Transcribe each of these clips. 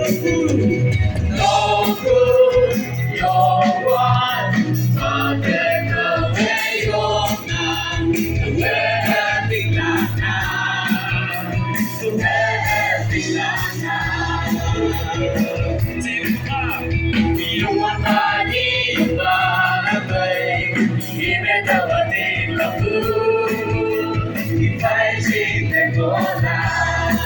No good, you're one, but take away your none. The way be like now, the way be like now. You want money, you wanna play, even though I need love food. If I see the goal now.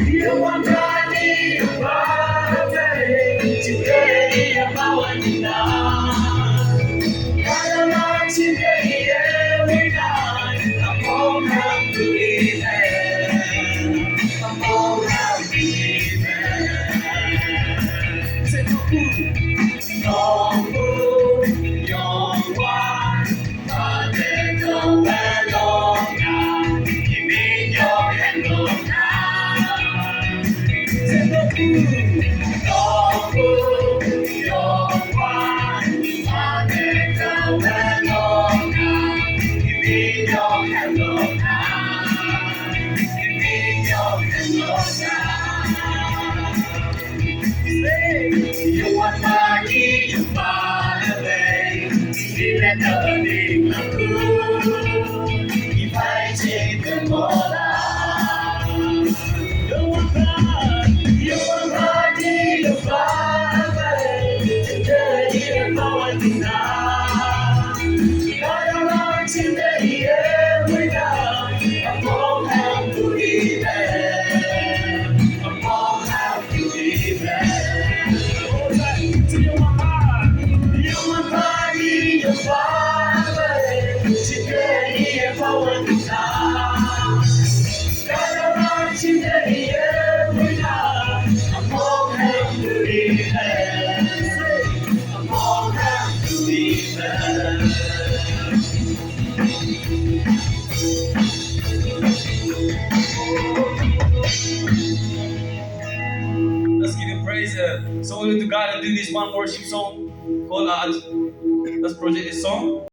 You want money, you wanna play, today I'm going down. Gotta love today, every night. I'm all happy to be there. I'm all happy to be there. Say no food, no food, you're one. But there's no way long now. Give me your hand long now. Say no food, no food, you're one. But there's no way long now. Give me your hand long now. Give me your hand long now. You want money, you want a way. Even though I need love food, if I take the ball out. You want money, you want a way. Today I'm going down. Gotta run today, every night. I'm all have to be there. I'm all have to be there. You want money, you want a way. Today I'm going down. Gotta run today, every night. I'm all have to be there. I'm all have to be there. Let's give him praise. So we to God and do this one worship song called let's project this song.